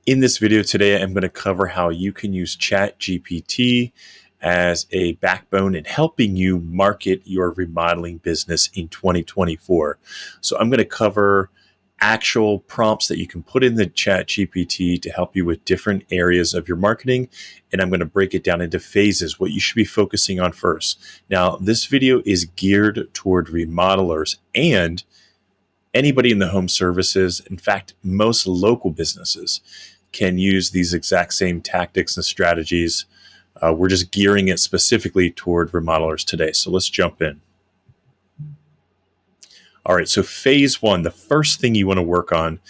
In this video today, I'm going to cover how you can use ChatGPT as a backbone in helping you market your remodeling business in 2024. So I'm going to cover actual prompts that you can put in the ChatGPT to help you with different areas of your marketing. And I'm going to break it down into phases, what you should be focusing on first. Now, this video is geared toward remodelers and anybody in the home services. In fact, most local businesses can use these exact same tactics and strategies. We're just gearing it specifically toward remodelers today. So let's jump in. All right, so phase one, the first thing you want to work on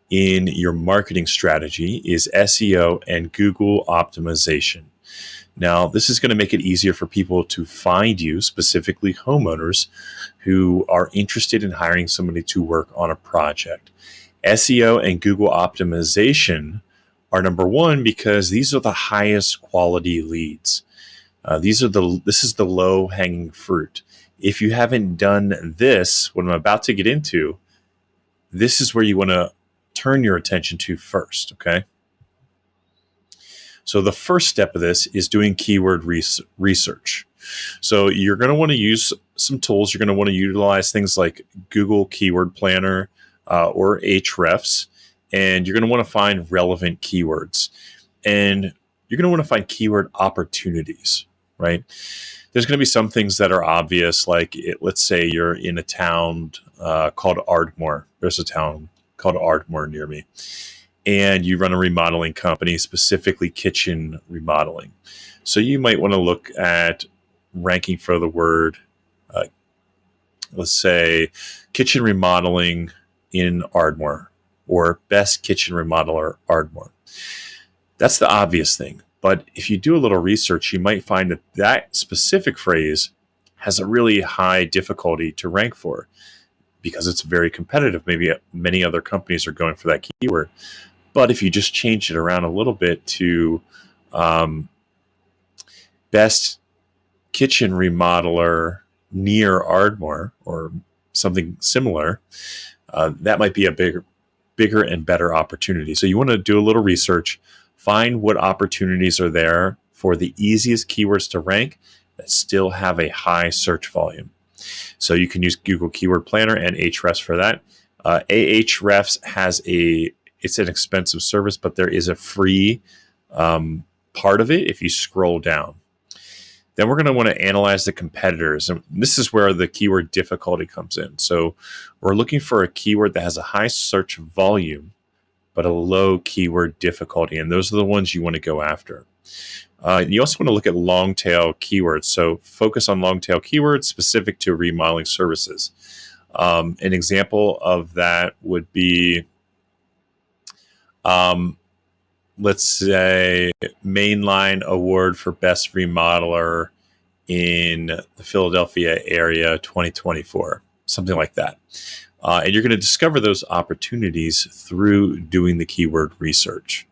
in your marketing strategy is SEO and Google optimization. Now, this is going to make it easier for people to find you, specifically homeowners who are interested in hiring somebody to work on a project. SEO and Google optimization are number one because these are the highest quality leads. This is the low hanging fruit. If you haven't done this, what I'm about to get into, this is where you want to turn your attention to first, okay? So the first step of this is doing keyword research. So you're going to want to use some tools. You're going to want to utilize things like Google Keyword Planner or Ahrefs, and you're going to want to find relevant keywords. And you're going to want to find keyword opportunities, right? There's going to be some things that are obvious, like let's say you're in a town called Ardmore. There's a town called Ardmore near me. And you run a remodeling company, specifically kitchen remodeling. So you might want to look at ranking for the word, let's say, kitchen remodeling in Ardmore or best kitchen remodeler Ardmore. That's the obvious thing. But if you do a little research, you might find that that specific phrase has a really high difficulty to rank for because it's very competitive. Maybe many other companies are going for that keyword. But if you just change it around a little bit to best kitchen remodeler near Ardmore or something similar, that might be a bigger and better opportunity. So you want to do a little research, find what opportunities are there for the easiest keywords to rank that still have a high search volume. So you can use Google Keyword Planner and Ahrefs for that. Ahrefs has it's an expensive service, but there is a free part of it if you scroll down. Then we're going to want to analyze the competitors. And this is where the keyword difficulty comes in. So we're looking for a keyword that has a high search volume, but a low keyword difficulty. And those are the ones you want to go after. You also want to look at long tail keywords. So focus on long tail keywords specific to remodeling services. An example of that would be, let's say, mainline award for best remodeler in the Philadelphia area 2024, something like that. And you're going to discover those opportunities through doing the keyword research.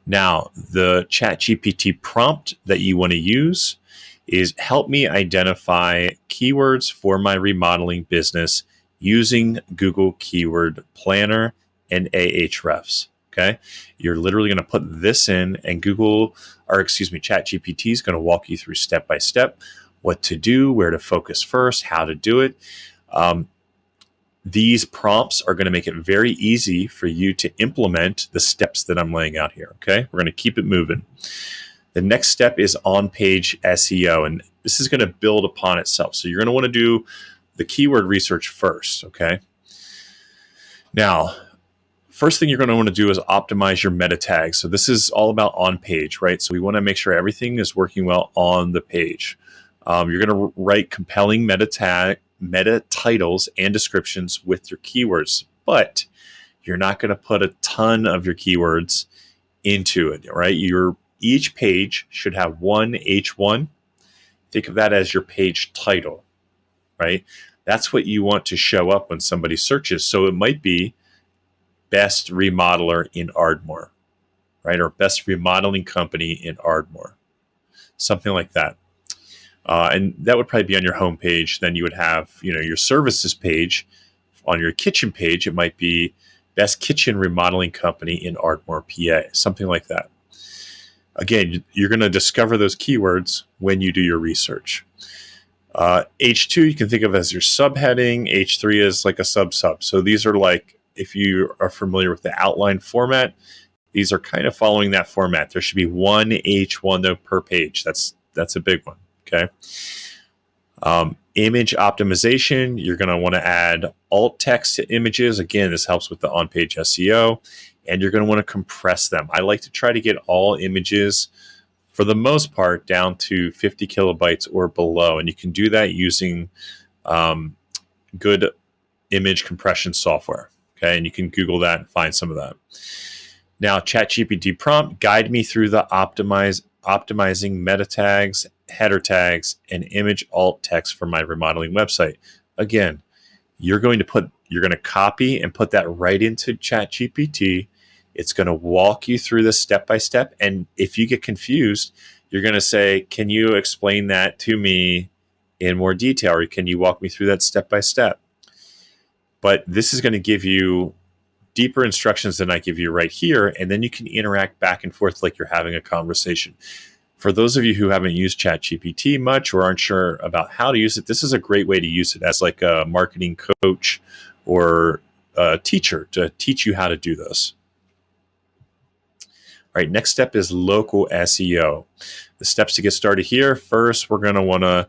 Now, the ChatGPT prompt that you want to use is help me identify keywords for my remodeling business using Google Keyword Planner and Ahrefs. Okay, you're literally going to put this in, and ChatGPT is going to walk you through step by step what to do, where to focus first, how to do it. These prompts are going to make it very easy for you to implement the steps that I'm laying out here. Okay, we're going to keep it moving. The next step is on-page SEO, and this is going to build upon itself. So you're going to want to do the keyword research first. Okay, now, first thing you're going to want to do is optimize your meta tags. So this is all about on page, right? So we want to make sure everything is working well on the page. You're going to write compelling meta titles and descriptions with your keywords, but you're not going to put a ton of your keywords into it, right? Each page should have one H1. Think of that as your page title, right? That's what you want to show up when somebody searches. So it might be best remodeler in Ardmore, right? Or best remodeling company in Ardmore, something like that. And that would probably be on your homepage. Then you would have, your services page. On your kitchen page, it might be best kitchen remodeling company in Ardmore, PA, something like that. Again, you're going to discover those keywords when you do your research. H2 you can think of as your subheading. H3 is like a sub-sub. So these are like, if you are familiar with the outline format, these are kind of following that format. There should be one H1 though per page. That's a big one. Okay. Image optimization, you're going to want to add alt text to images. Again, this helps with the on-page SEO, and you're going to want to compress them. I like to try to get all images, for the most part, down to 50 kilobytes or below, and you can do that using good image compression software. Okay, and you can Google that and find some of that. Now, ChatGPT prompt, guide me through the optimizing meta tags, header tags, and image alt text for my remodeling website. Again, you're going to copy and put that right into ChatGPT. It's going to walk you through this step by step. And if you get confused, you're going to say, can you explain that to me in more detail? Or can you walk me through that step by step? But this is going to give you deeper instructions than I give you right here. And then you can interact back and forth like you're having a conversation. For those of you who haven't used ChatGPT much or aren't sure about how to use it, this is a great way to use it as like a marketing coach or a teacher to teach you how to do this. All right, next step is local SEO. The steps to get started here. First, we're going to want to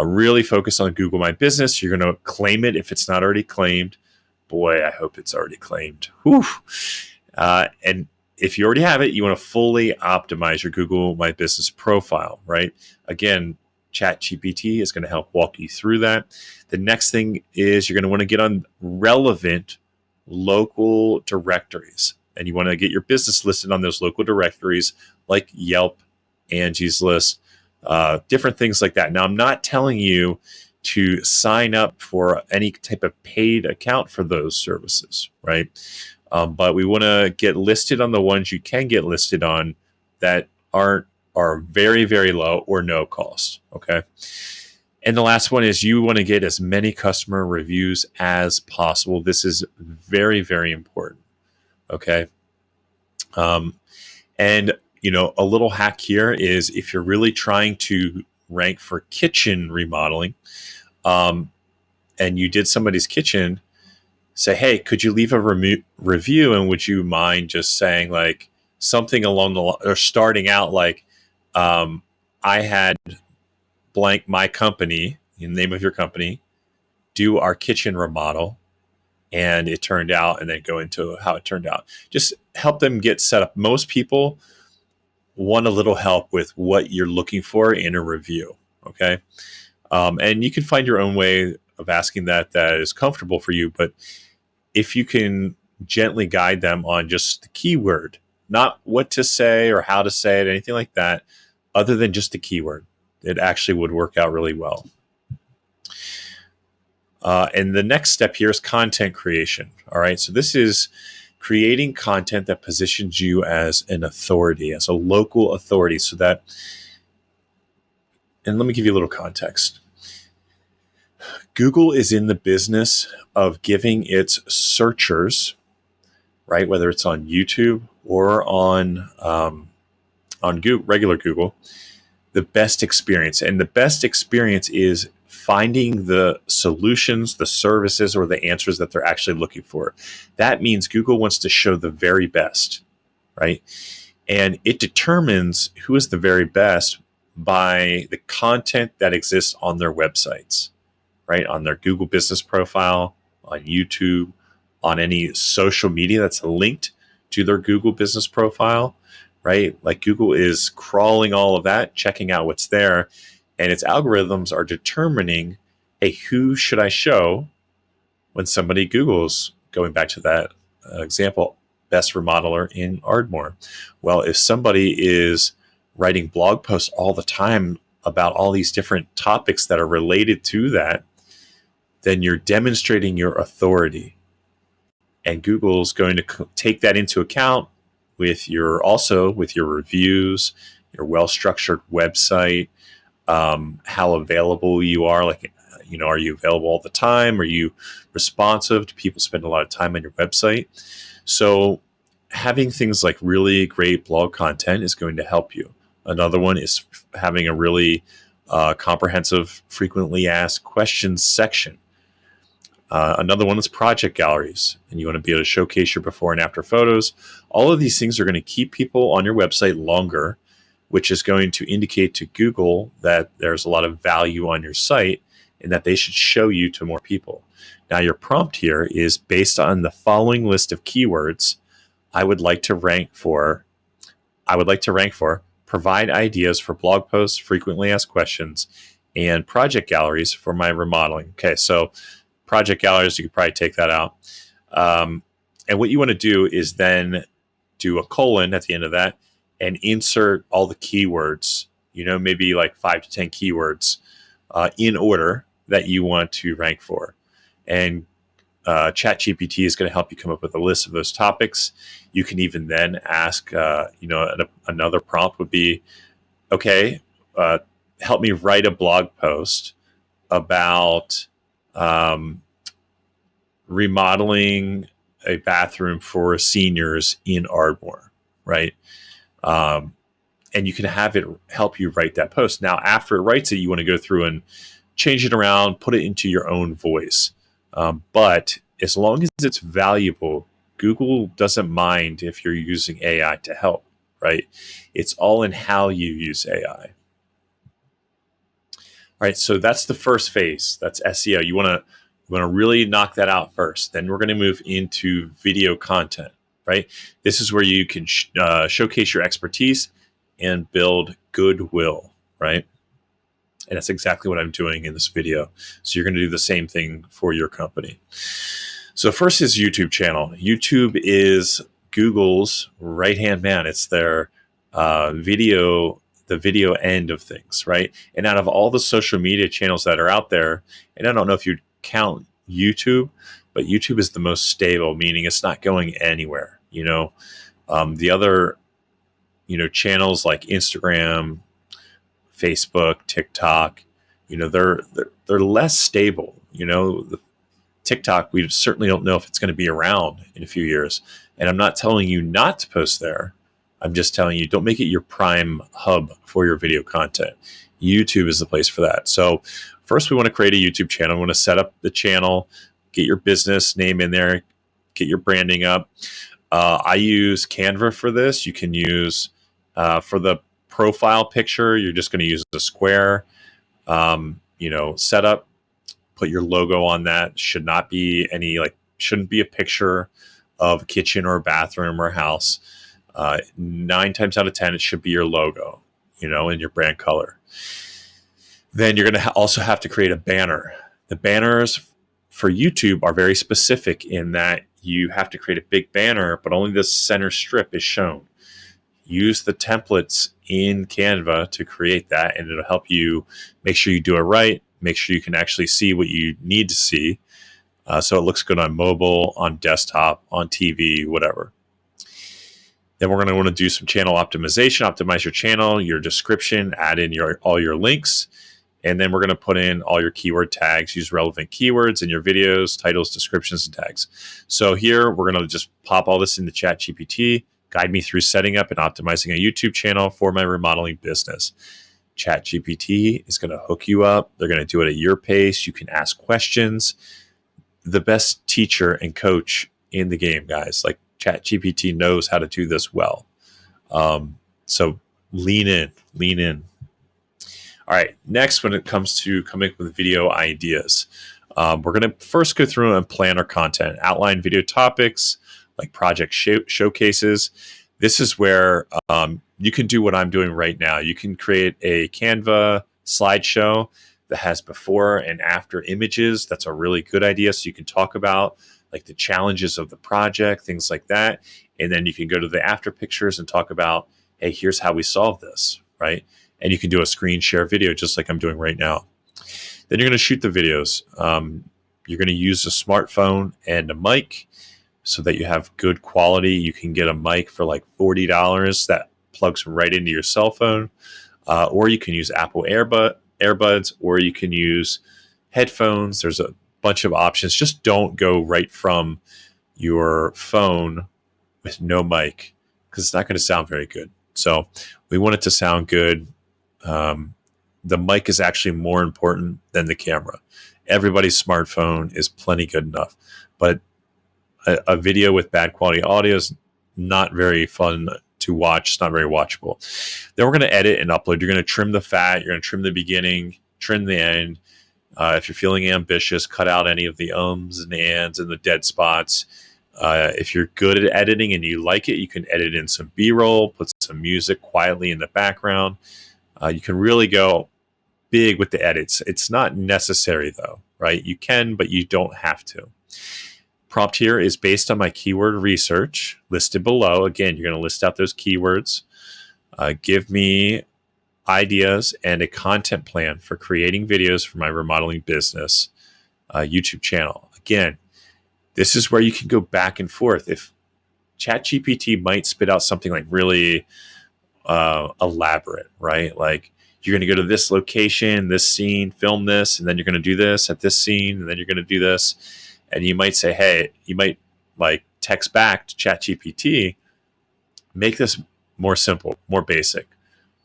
really focus on Google My Business. You're going to claim it if it's not already claimed. Boy, I hope it's already claimed. Whew. And if you already have it, you want to fully optimize your Google My Business profile, right? Again, ChatGPT is going to help walk you through that. The next thing is you're going to want to get on relevant local directories. And you want to get your business listed on those local directories like Yelp, Angie's List, different things like that. Now, I'm not telling you to sign up for any type of paid account for those services, right? But we want to get listed on the ones you can get listed on that are very, very low or no cost, okay? And the last one is you want to get as many customer reviews as possible. This is very, very important, okay? And, a little hack here is if you're really trying to rank for kitchen remodeling, and you did somebody's kitchen, say, hey, could you leave a review, and would you mind just saying like something along the or starting out like, I had blank my company, in the name of your company, do our kitchen remodel, and it turned out, and then go into how it turned out. Just help them get set up. Most people want a little help with what you're looking for in a review, okay? And you can find your own way of asking that is comfortable for you, but if you can gently guide them on just the keyword, not what to say or how to say it, anything like that, other than just the keyword, it actually would work out really well. And the next step here is content creation. All right, so this is creating content that positions you as an authority, as a local authority, so that, and let me give you a little context. Google is in the business of giving its searchers, right, whether it's on YouTube or on Google, regular Google, the best experience. And the best experience is finding the solutions, the services, or the answers that they're actually looking for. That means Google wants to show the very best, right? And it determines who is the very best by the content that exists on their websites, right? On their Google business profile, on YouTube, on any social media that's linked to their Google business profile, right? Like Google is crawling all of that, checking out what's there, and its algorithms are determining, hey, who should I show when somebody Googles, going back to that example, best remodeler in Ardmore. Well, if somebody is writing blog posts all the time about all these different topics that are related to that, then you're demonstrating your authority. And Google's going to take that into account with your reviews, your well-structured website, how available you are, like Are you available all the time? Are you responsive? Do people spend a lot of time on your website? So having things like really great blog content is going to help you. Another one is having a really comprehensive frequently asked questions section. Another one is project galleries, and you want to be able to showcase your before and after photos. All of these things are going to keep people on your website longer, which is going to indicate to Google that there's a lot of value on your site and that they should show you to more people. Now, your prompt here is based on the following list of keywords I would like to rank for. Provide ideas for blog posts, frequently asked questions, and project galleries for my remodeling. Okay, so project galleries, you could probably take that out. And what you want to do is then do a colon at the end of that and insert all the keywords, maybe like 5 to 10 keywords in order that you want to rank for. And ChatGPT is going to help you come up with a list of those topics. You can even then ask, another prompt would be, okay, help me write a blog post about remodeling a bathroom for seniors in Ardmore, right? And you can have it help you write that post. Now, after it writes it, you want to go through and change it around, put it into your own voice. But as long as it's valuable, Google doesn't mind if you're using AI to help, right? It's all in how you use AI. All right, so that's the first phase. That's SEO. You want to really knock that out first. Then we're going to move into video content, right? This is where you can showcase your expertise and build goodwill, right? And that's exactly what I'm doing in this video. So you're going to do the same thing for your company. So first is YouTube channel. YouTube is Google's right-hand man. It's their the video end of things, right? And out of all the social media channels that are out there, and I don't know if you'd count YouTube, but YouTube is the most stable, meaning it's not going anywhere. The other, channels like Instagram, Facebook, TikTok, they're less stable. The TikTok, we certainly don't know if it's going to be around in a few years. And I'm not telling you not to post there. I'm just telling you, don't make it your prime hub for your video content. YouTube is the place for that. So first, we want to create a YouTube channel. We want to set up the channel, get your business name in there, get your branding up. I use Canva for this. You can use, for the profile picture, you're just going to use a square, setup. Put your logo on that. Shouldn't be a picture of a kitchen or a bathroom or a house. 9 times out of 10, it should be your logo, and your brand color. Then you're going to also have to create a banner. The banners for YouTube are very specific in that you have to create a big banner, but only the center strip is shown. Use the templates in Canva to create that, and it'll help you make sure you do it right. Make sure you can actually see what you need to see, so it looks good on mobile, on desktop, on TV, whatever. Then we're going to want to do some channel optimization, optimize your channel, your description, add in all your links, and then we're going to put in all your keyword tags, use relevant keywords in your videos, titles, descriptions, and tags. So here we're going to just pop all this into ChatGPT, guide me through setting up and optimizing a YouTube channel for my remodeling business. ChatGPT is going to hook you up. They're going to do it at your pace. You can ask questions. The best teacher and coach in the game, guys. Like ChatGPT knows how to do this well. So lean in. All right. Next, when it comes to coming up with video ideas, we're going to first go through and plan our content, outline video topics like project showcases. This is where you can do what I'm doing right now. You can create a Canva slideshow that has before and after images. That's a really good idea. So you can talk about like the challenges of the project, things like that. And then you can go to the after pictures and talk about, hey, here's how we solve this, right? And you can do a screen share video just like I'm doing right now. Then you're going to shoot the videos. You're going to use a smartphone and a mic so that you have good quality. You can get a mic for like $40 that plugs right into your cell phone, or you can use Apple earbuds, or you can use headphones. There's a bunch of options. Just don't go right from your phone with no mic, because it's not going to sound very good. So we want it to sound good. The mic is actually more important than the camera. Everybody's smartphone is plenty good enough, but a video with bad quality audio is not very fun to watch. It's not very watchable. Then we're going to edit and upload. You're going to trim the fat. You're going to trim the beginning, trim the end. If you're feeling ambitious, cut out any of the ums and ands and the dead spots. If you're good at editing and you like it, you can edit in some B-roll, put some music quietly in the background. You can really go big with the edits. It's not necessary though, right? You can, but you don't have to. Prompt here is based on my keyword research listed below. Again, you're going to list out those keywords. Give me ideas and a content plan for creating videos for my remodeling business YouTube channel. Again, this is where you can go back and forth. If ChatGPT might spit out something like really elaborate, right? Like, you're going to go to this location, this scene, film this, and then you're going to do this at this scene, and then you're going to do this. And you might say, hey, you might like text back to ChatGPT, make this more simple, more basic.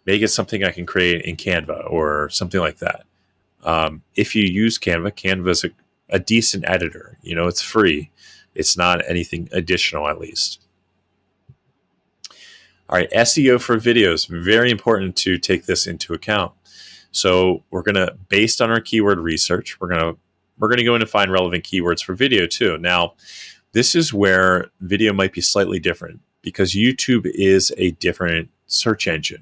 Make it something I can create in Canva or something like that. If you use Canva, Canva is a decent editor. You know, it's free. It's not anything additional, at least. All right, SEO for videos, very important to take this into account. So we're going to, based on our keyword research, we're going to go in and find relevant keywords for video too. Now, this is where video might be slightly different because YouTube is a different search engine,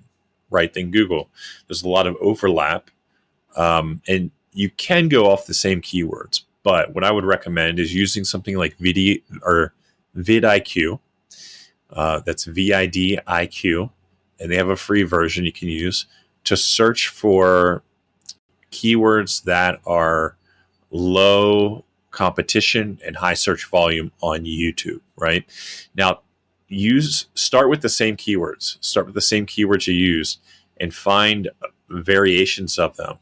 right, than Google. There's a lot of overlap, and you can go off the same keywords. But what I would recommend is using something like vidIQ. That's vidIQ, and they have a free version you can use to search for keywords that are low competition and high search volume on YouTube, right? Now, start with the same keywords. Start with the same keywords you use and find variations of them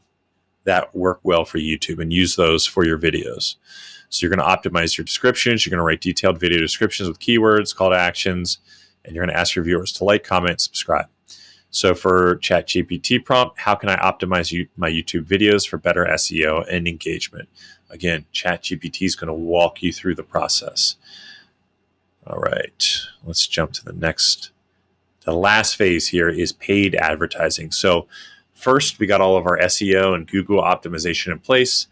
that work well for YouTube and use those for your videos. So you're going to optimize your descriptions. You're going to write detailed video descriptions with keywords, call to actions, and you're going to ask your viewers to like, comment, subscribe. So for ChatGPT prompt, how can I optimize my YouTube videos for better SEO and engagement? Again, ChatGPT is going to walk you through the process. All right, let's jump to the next. The last phase here is paid advertising. So first, we got all of our SEO and Google optimization in place.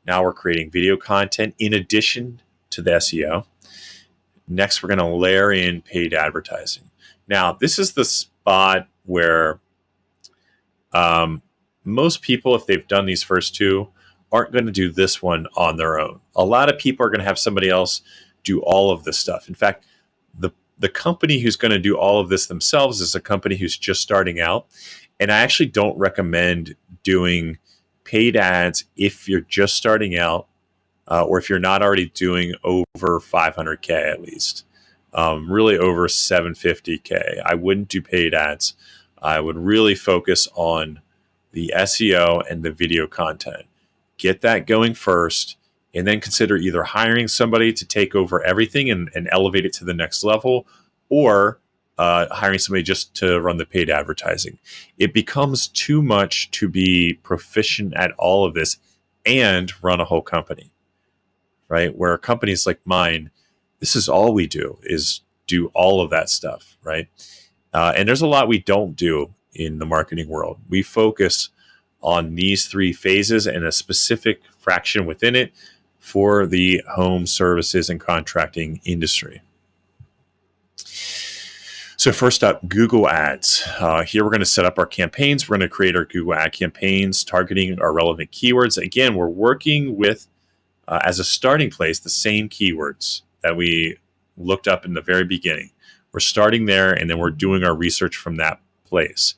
Now we're creating video content in addition to the SEO. Next, we're going to layer in paid advertising. Now, this is the spot where most people, if they've done these first two, aren't going to do this one on their own. A lot of people are going to have somebody else do all of this stuff. In fact, the company who's going to do all of this themselves is a company who's just starting out. And I actually don't recommend doing paid ads if you're just starting out or if you're not already doing over 500K at least. Really over 750K. I wouldn't do paid ads. I would really focus on the SEO and the video content. Get that going first, and then consider either hiring somebody to take over everything and elevate it to the next level, or hiring somebody just to run the paid advertising. It becomes too much to be proficient at all of this and run a whole company, right? Where companies like mine, this is all we do, is do all of that stuff, right? And there's a lot we don't do in the marketing world. We focus on these three phases and a specific fraction within it for the home services and contracting industry. So first up, Google Ads. Here we're going to set up our campaigns. We're going to create our Google Ad campaigns, targeting our relevant keywords. Again, we're working with, as a starting place, the same keywords that we looked up in the very beginning. We're starting there, and then we're doing our research from that place.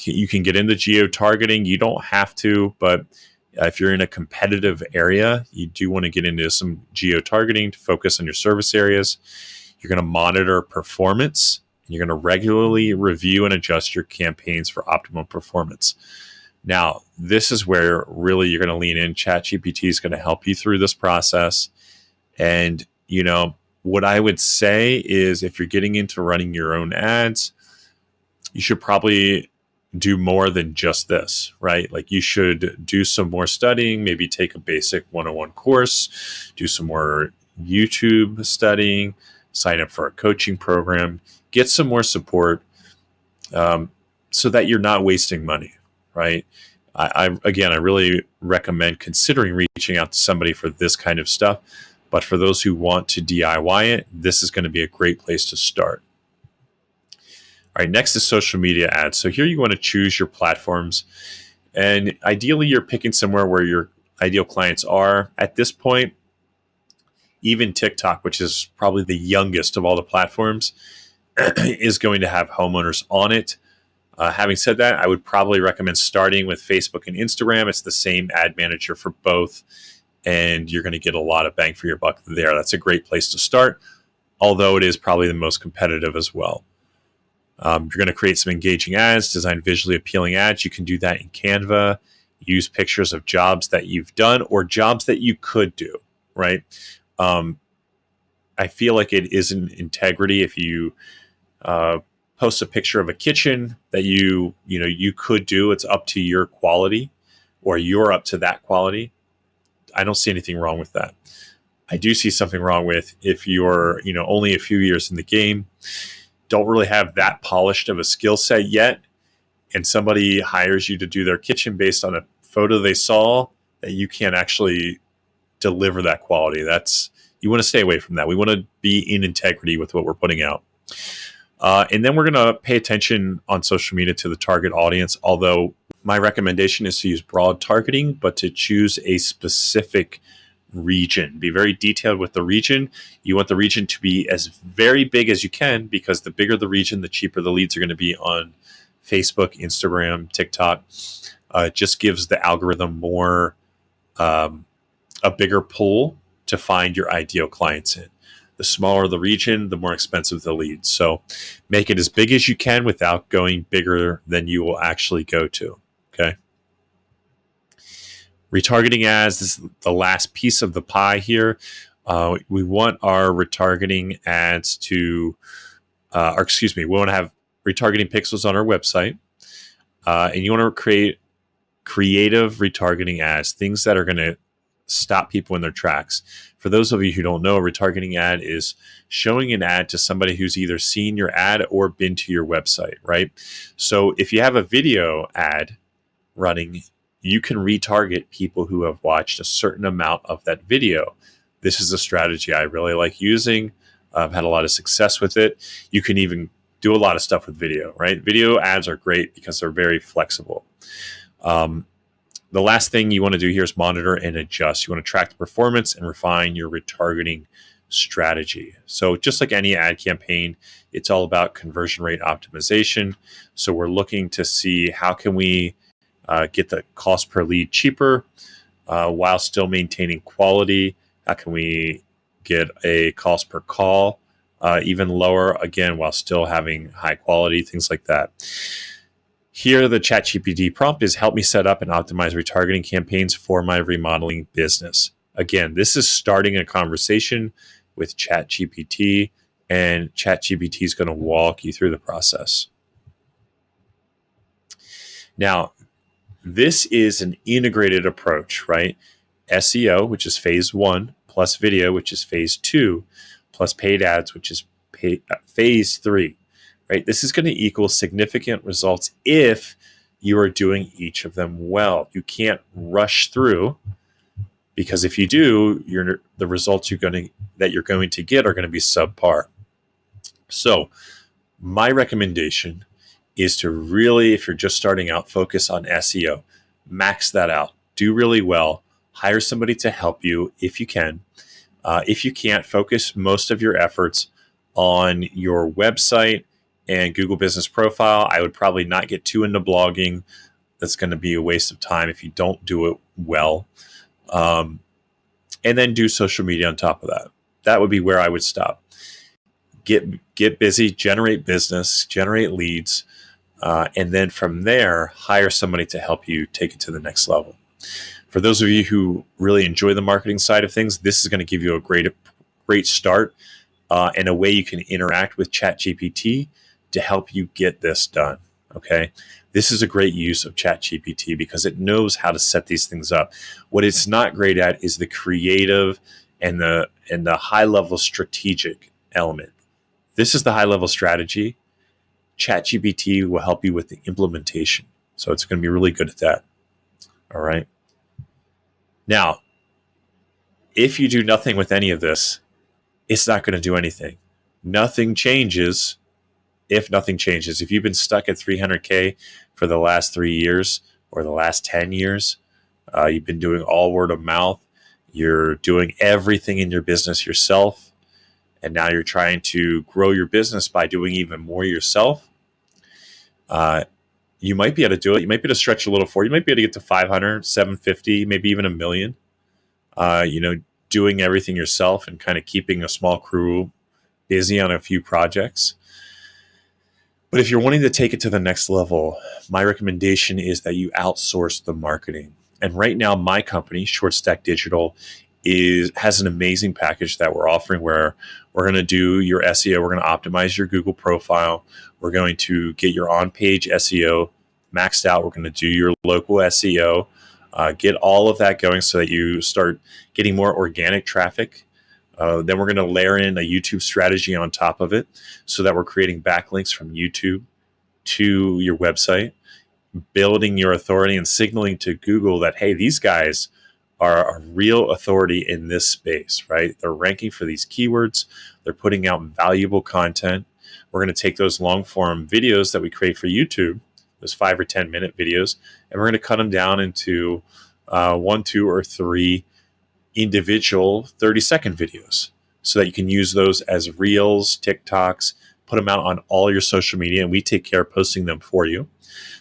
You can get into geo-targeting. You don't have to, but if you're in a competitive area, you do want to get into some geo-targeting to focus on your service areas. You're going to monitor performance. And you're going to regularly review and adjust your campaigns for optimum performance. Now, this is where really you're going to lean in. ChatGPT is going to help you through this process. And, what I would say is if you're getting into running your own ads, you should probably do more than just this, right? Like you should do some more studying, maybe take a basic 101 course, do some more YouTube studying, sign up for a coaching program, get some more support, so that you're not wasting money, right? I really recommend considering reaching out to somebody for this kind of stuff. But for those who want to DIY it, this is going to be a great place to start. All right, next is social media ads. So here you want to choose your platforms. And ideally, you're picking somewhere where your ideal clients are. At this point, even TikTok, which is probably the youngest of all the platforms, is going to have homeowners on it. Having said that, I would probably recommend starting with Facebook and Instagram. It's the same ad manager for both, and you're going to get a lot of bang for your buck there. That's a great place to start, although it is probably the most competitive as well. You're going to create some engaging ads, design visually appealing ads. You can do that in Canva. Use pictures of jobs that you've done or jobs that you could do, right? I feel like it is an integrity if you post a picture of a kitchen that you could do. It's up to your quality, or you're up to that quality. I don't see anything wrong with that. I do see something wrong with if you're only a few years in the game, don't really have that polished of a skill set yet, and somebody hires you to do their kitchen based on a photo they saw that you can't actually deliver that quality. You want to stay away from that. We want to be in integrity with what we're putting out. And then we're going to pay attention on social media to the target audience, although my recommendation is to use broad targeting, but to choose a specific region. Be very detailed with the region. You want the region to be as very big as you can, because the bigger the region, the cheaper the leads are going to be on Facebook, Instagram, TikTok. It just gives the algorithm more, a bigger pool to find your ideal clients in. The smaller the region, the more expensive the leads. So make it as big as you can without going bigger than you will actually go to. Okay. Retargeting ads is the last piece of the pie here. We want our retargeting ads to, we want to have retargeting pixels on our website. And you want to create creative retargeting ads, things that are going to stop people in their tracks. For those of you who don't know, a retargeting ad is showing an ad to somebody who's either seen your ad or been to your website, right? So if you have a video ad running, you can retarget people who have watched a certain amount of that video. This is a strategy I really like using. I've had a lot of success with it. You can even do a lot of stuff with video, right? Video ads are great because they're very flexible. The last thing you want to do here is monitor and adjust. You want to track the performance and refine your retargeting strategy. So just like any ad campaign, it's all about conversion rate optimization. So we're looking to see how can we get the cost per lead cheaper while still maintaining quality. How can we get a cost per call even lower, again, while still having high quality, things like that. Here, the ChatGPT prompt is help me set up and optimize retargeting campaigns for my remodeling business. Again, this is starting a conversation with ChatGPT, and ChatGPT is going to walk you through the process. Now, this is an integrated approach, right? SEO, which is phase 1, plus video, which is phase 2, plus paid ads, which is phase 3. Right? This is going to equal significant results if you are doing each of them well. You can't rush through, because if you do, the results that you're going to get are going to be subpar. So my recommendation is to really, if you're just starting out, focus on SEO. Max that out. Do really well. Hire somebody to help you if you can. If you can't, focus most of your efforts on your website and Google Business Profile. I would probably not get too into blogging. That's going to be a waste of time if you don't do it well. And then do social media on top of that. That would be where I would stop. Get busy, generate business, generate leads, And then from there, hire somebody to help you take it to the next level. For those of you who really enjoy the marketing side of things, this is going to give you a great start and a way you can interact with ChatGPT to help you get this done. Okay. This is a great use of ChatGPT because it knows how to set these things up. What it's not great at is the creative and the high level strategic element. This is the high level strategy. ChatGPT will help you with the implementation. So it's going to be really good at that. All right. Now, if you do nothing with any of this, it's not going to do anything. Nothing changes if nothing changes. If you've been stuck at 300K for the last 3 years or the last 10 years, you've been doing all word of mouth, you're doing everything in your business yourself, and now you're trying to grow your business by doing even more yourself, you might be able to do it. You might be able to stretch a little forward. You might be able to get to 500, 750, maybe even $1 million. Doing everything yourself and kind of keeping a small crew busy on a few projects. But if you're wanting to take it to the next level, my recommendation is that you outsource the marketing. And right now, my company, Short Stack Digital, has an amazing package that we're offering where we're going to do your SEO. We're going to optimize your Google profile. We're going to get your on-page SEO maxed out. We're going to do your local SEO, get all of that going so that you start getting more organic traffic. Then we're going to layer in a YouTube strategy on top of it so that we're creating backlinks from YouTube to your website, building your authority and signaling to Google that, hey, these guys are a real authority in this space, right? They're ranking for these keywords. They're putting out valuable content. We're going to take those long form videos that we create for YouTube, those 5 or 10 minute videos, and we're going to cut them down into 1, 2, or 3 individual 30-second videos so that you can use those as reels, TikToks, put them out on all your social media, and we take care of posting them for you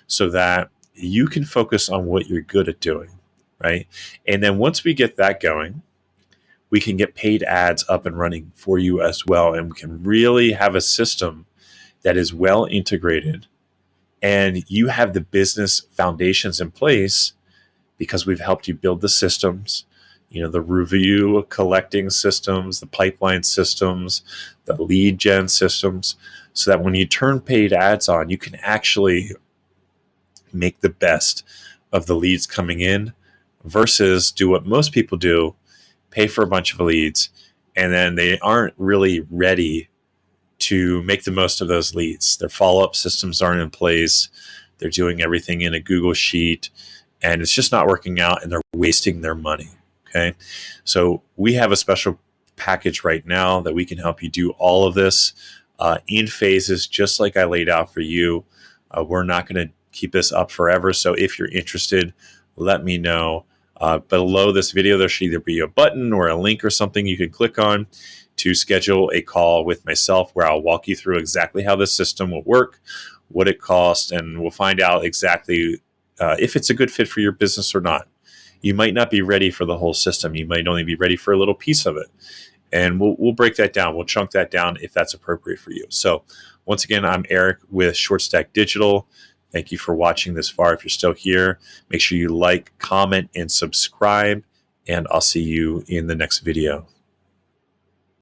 so that you can focus on what you're good at doing, right? And then once we get that going, we can get paid ads up and running for you as well, and we can really have a system that is well integrated, and you have the business foundations in place because we've helped you build the systems, the review collecting systems, the pipeline systems, the lead gen systems, so that when you turn paid ads on, you can actually make the best of the leads coming in versus do what most people do, pay for a bunch of leads, and then they aren't really ready to make the most of those leads. Their follow-up systems aren't in place. They're doing everything in a Google Sheet, and it's just not working out, and they're wasting their money. Okay, so we have a special package right now that we can help you do all of this in phases, just like I laid out for you. We're not going to keep this up forever, so if you're interested, let me know. Below this video, there should either be a button or a link or something you can click on to schedule a call with myself where I'll walk you through exactly how this system will work, what it costs, and we'll find out exactly if it's a good fit for your business or not. You might not be ready for the whole system. You might only be ready for a little piece of it. And we'll break that down. We'll chunk that down if that's appropriate for you. So once again, I'm Eric with Short Stack Digital. Thank you for watching this far. If you're still here, make sure you like, comment, and subscribe. And I'll see you in the next video.